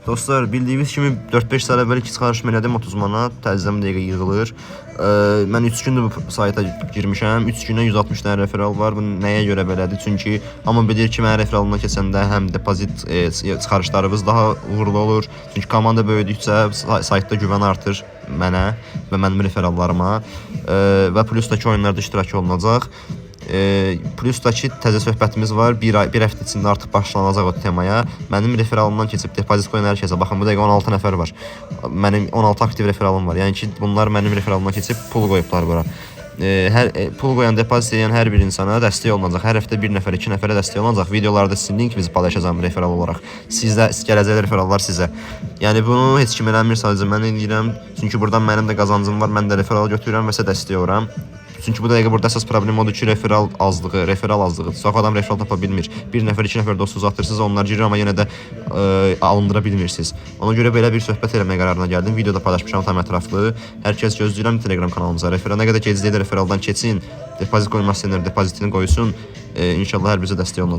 Dostlar, bildiyiniz kimi 4-5 saat əvvəl çıxarışım elədim 30 manat, təzədən dəqiqə yığılır. Mən 3 gündür bu sayta girmişəm. 3 gündən 160 dənə referal var. Bu nəyə görə belədir? Çünki hamı bilir ki, mənim referalımdan keçəndə həm depozit çıxarışlarımız daha uğurlu olur. Çünki komanda böyüdükcə saytda güvən artır mənə və mənim referallarıma və plus da ki, oyunlarda iştirak olunacaq. Plus da ki, təzə söhbətimiz var. Bir həftə içində artıq başlanacaq o temaya. Mənim referalımdan keçib depozit qoyan hər kəsə. Baxın, bu dəqiqə 16 nəfər var. Mənim 16 aktiv referalım var. Yəni ki, bunlar mənim referalımdan keçib pul qoyublar bura. Pul qoyan, depozit edən hər bir insana dəstək olunacaq. Hər həftə 1 nəfər, 2 nəfərə dəstək olunacaq. Videolarda sizin linkinizi paylaşacağım referal olaraq. Sizdə gələcək referallar sizə. Yəni bunu heç kim eləmir, sadəcə mən edirəm. Çünki buradan mənim də qazancım var. Mən də referal götürürəm və sizə dəstək oluram. Çünki bu dəqiqə burada əsas problem odur ki, referal azlığı. Çox adam referal tapa bilmir. 1 nəfər, 2 nəfər dostunuz atırsınız, onlar girir, amma yenə də alındıra bilmirsiniz. Ona görə belə bir söhbət eləmək qərarına gəldim. Videoda paylaşmışam tam ətraflı. Hər kəs gözləyirəm Telegram kanalımıza. Referal nə qədər gecikdir, referaldan keçin. Depozit qoymaq istəyənlər depozitini qoysun. İnşallah hər bizə dəstək olunacaq.